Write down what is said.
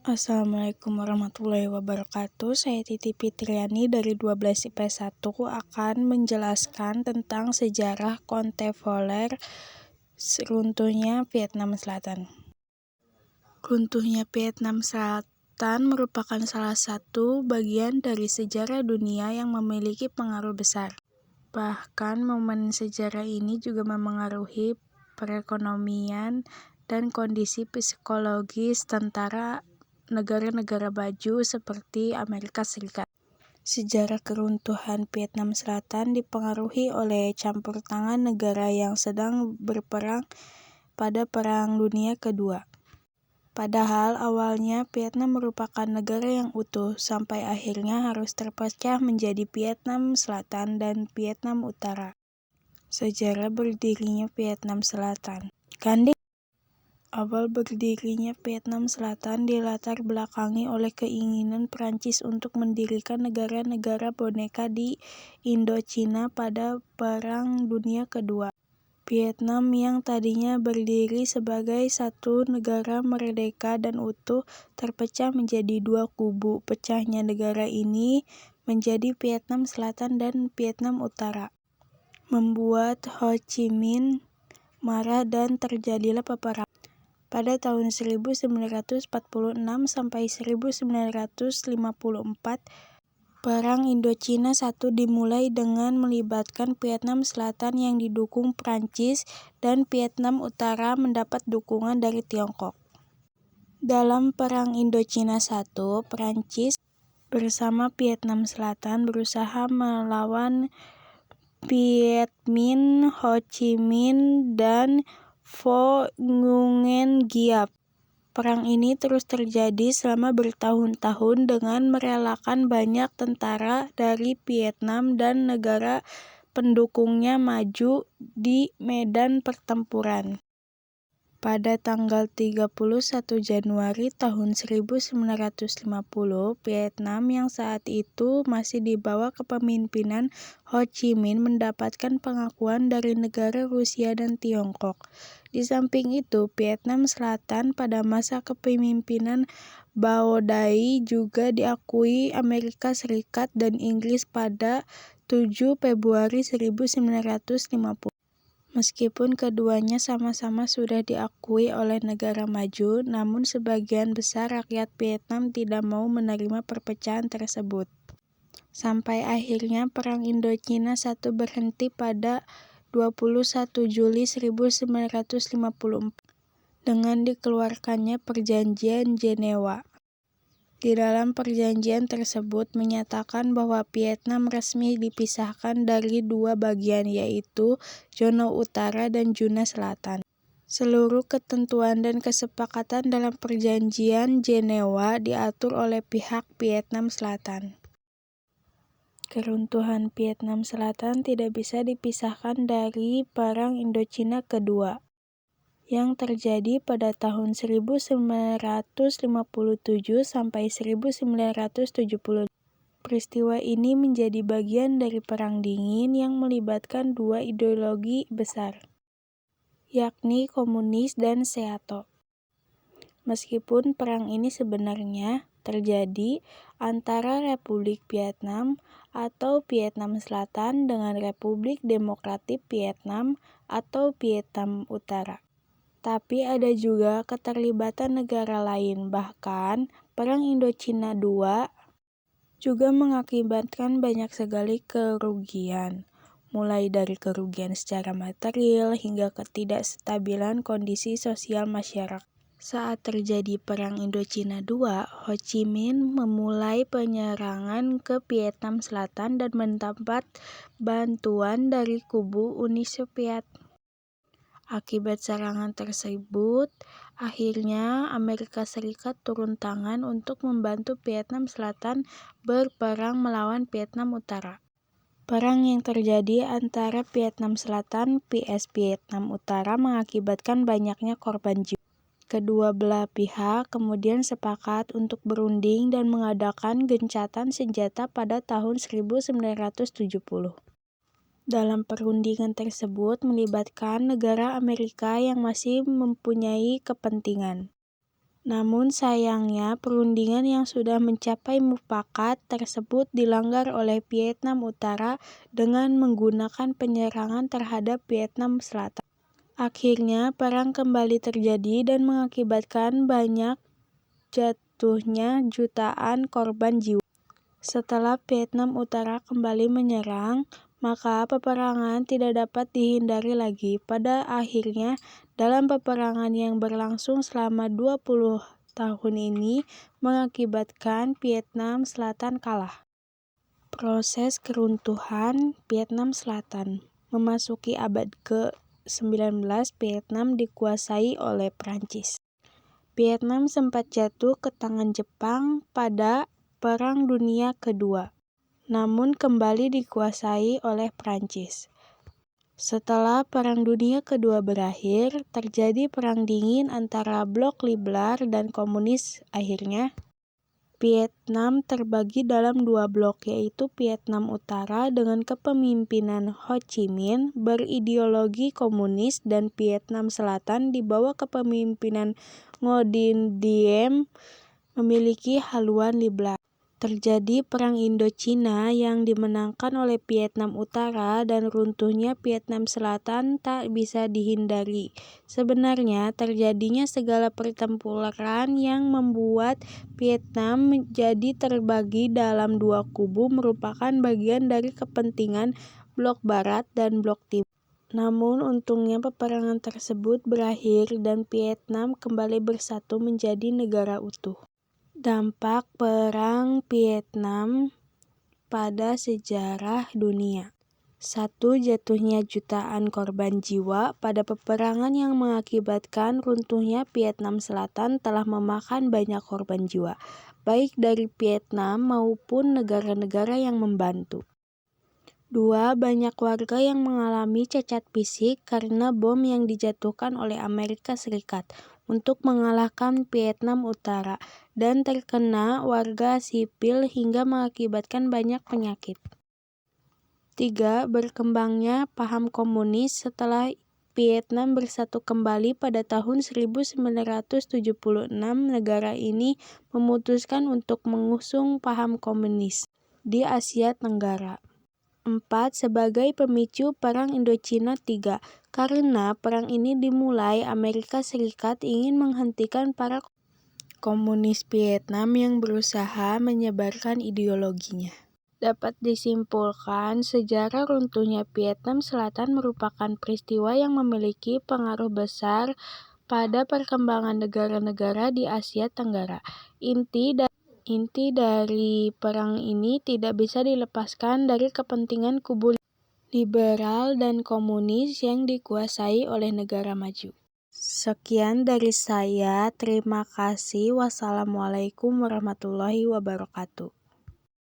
Assalamualaikum warahmatullahi wabarakatuh. Saya Titi Fitriani dari 12 IPS 1 akan menjelaskan tentang sejarah kontemporer runtuhnya Vietnam Selatan. Runtuhnya Vietnam Selatan merupakan salah satu bagian dari sejarah dunia yang memiliki pengaruh besar. Bahkan momen sejarah ini juga memengaruhi perekonomian dan kondisi psikologis tentara negara-negara maju seperti Amerika Serikat. Sejarah keruntuhan Vietnam Selatan dipengaruhi oleh campur tangan negara yang sedang berperang pada Perang Dunia Kedua. Padahal awalnya Vietnam merupakan negara yang utuh, sampai akhirnya harus terpecah menjadi Vietnam Selatan dan Vietnam Utara. Sejarah berdirinya Vietnam Selatan. Awal berdirinya Vietnam Selatan dilatar belakangi oleh keinginan Prancis untuk mendirikan negara-negara boneka di Indochina pada Perang Dunia Kedua. Vietnam yang tadinya berdiri sebagai satu negara merdeka dan utuh terpecah menjadi dua kubu. Pecahnya negara ini menjadi Vietnam Selatan dan Vietnam Utara membuat Ho Chi Minh marah dan terjadilah peperangan. Pada tahun 1946 sampai 1954, Perang Indochina I dimulai dengan melibatkan Vietnam Selatan yang didukung Prancis dan Vietnam Utara mendapat dukungan dari Tiongkok. Dalam Perang Indochina I, Prancis bersama Vietnam Selatan berusaha melawan Viet Minh, Ho Chi Minh, dan Pho Nguyen Giap. Perang ini terus terjadi selama bertahun-tahun dengan merelakan banyak tentara dari Vietnam dan negara pendukungnya maju di medan pertempuran. Pada tanggal 31 Januari tahun 1950, Vietnam yang saat itu masih di bawah kepemimpinan Ho Chi Minh mendapatkan pengakuan dari negara Rusia dan Tiongkok. Di samping itu, Vietnam Selatan pada masa kepemimpinan Bao Dai juga diakui Amerika Serikat dan Inggris pada 7 Februari 1950. Meskipun keduanya sama-sama sudah diakui oleh negara maju, namun sebagian besar rakyat Vietnam tidak mau menerima perpecahan tersebut. Sampai akhirnya Perang Indochina I berhenti pada 21 Juli 1954 dengan dikeluarkannya Perjanjian Jenewa. Di dalam perjanjian tersebut menyatakan bahwa Vietnam resmi dipisahkan dari dua bagian, yaitu zona utara dan zona selatan. Seluruh ketentuan dan kesepakatan dalam perjanjian Jenewa diatur oleh pihak Vietnam Selatan. Keruntuhan Vietnam Selatan tidak bisa dipisahkan dari Perang Indochina Kedua yang terjadi pada tahun 1957 sampai 1970. Peristiwa ini menjadi bagian dari Perang Dingin yang melibatkan dua ideologi besar, yakni komunis dan Seato. Meskipun perang ini sebenarnya terjadi antara Republik Vietnam atau Vietnam Selatan dengan Republik Demokratik Vietnam atau Vietnam Utara. Tapi ada juga keterlibatan negara lain, bahkan Perang Indochina II juga mengakibatkan banyak sekali kerugian, mulai dari kerugian secara material hingga ketidakstabilan kondisi sosial masyarakat. Saat terjadi Perang Indochina II, Ho Chi Minh memulai penyerangan ke Vietnam Selatan dan mendapat bantuan dari kubu Uni Soviet. Akibat serangan tersebut, akhirnya Amerika Serikat turun tangan untuk membantu Vietnam Selatan berperang melawan Vietnam Utara. Perang yang terjadi antara Vietnam Selatan vs Vietnam Utara mengakibatkan banyaknya korban jiwa. Kedua belah pihak kemudian sepakat untuk berunding dan mengadakan gencatan senjata pada tahun 1970. Dalam perundingan tersebut melibatkan negara Amerika yang masih mempunyai kepentingan. Namun sayangnya, perundingan yang sudah mencapai mufakat tersebut dilanggar oleh Vietnam Utara dengan menggunakan penyerangan terhadap Vietnam Selatan. Akhirnya, perang kembali terjadi dan mengakibatkan banyak jatuhnya jutaan korban jiwa. Setelah Vietnam Utara kembali menyerang, maka peperangan tidak dapat dihindari lagi. Pada akhirnya, dalam peperangan yang berlangsung selama 20 tahun ini, mengakibatkan Vietnam Selatan kalah. Proses keruntuhan Vietnam Selatan. Memasuki abad ke-19, Vietnam dikuasai oleh Prancis. Vietnam sempat jatuh ke tangan Jepang pada Perang Dunia Kedua, namun kembali dikuasai oleh Prancis. Setelah Perang Dunia Kedua berakhir, terjadi perang dingin antara blok liberal dan komunis. Akhirnya, Vietnam terbagi dalam dua blok, yaitu Vietnam Utara dengan kepemimpinan Ho Chi Minh berideologi komunis dan Vietnam Selatan di bawah kepemimpinan Ngo Dinh Diem memiliki haluan liberal. Terjadi Perang Indochina yang dimenangkan oleh Vietnam Utara dan runtuhnya Vietnam Selatan tak bisa dihindari. Sebenarnya terjadinya segala pertempuran yang membuat Vietnam menjadi terbagi dalam dua kubu merupakan bagian dari kepentingan blok Barat dan blok Timur. Namun untungnya peperangan tersebut berakhir dan Vietnam kembali bersatu menjadi negara utuh. Dampak Perang Vietnam pada sejarah dunia. 1. Jatuhnya jutaan korban jiwa pada peperangan yang mengakibatkan runtuhnya Vietnam Selatan telah memakan banyak korban jiwa, baik dari Vietnam maupun negara-negara yang membantu. 2. Banyak warga yang mengalami cacat fisik karena bom yang dijatuhkan oleh Amerika Serikat untuk mengalahkan Vietnam Utara dan terkena warga sipil hingga mengakibatkan banyak penyakit. 3. Berkembangnya paham komunis setelah Vietnam bersatu kembali pada tahun 1976, negara ini memutuskan untuk mengusung paham komunis di Asia Tenggara. 4. Sebagai pemicu Perang Indochina. 3. Karena perang ini dimulai, Amerika Serikat ingin menghentikan para komunis Vietnam yang berusaha menyebarkan ideologinya. Dapat disimpulkan, sejarah runtuhnya Vietnam Selatan merupakan peristiwa yang memiliki pengaruh besar pada perkembangan negara-negara di Asia Tenggara. Inti dari perang ini tidak bisa dilepaskan dari kepentingan kubu liberal dan komunis yang dikuasai oleh negara maju. Sekian dari saya, terima kasih. Wassalamualaikum warahmatullahi wabarakatuh.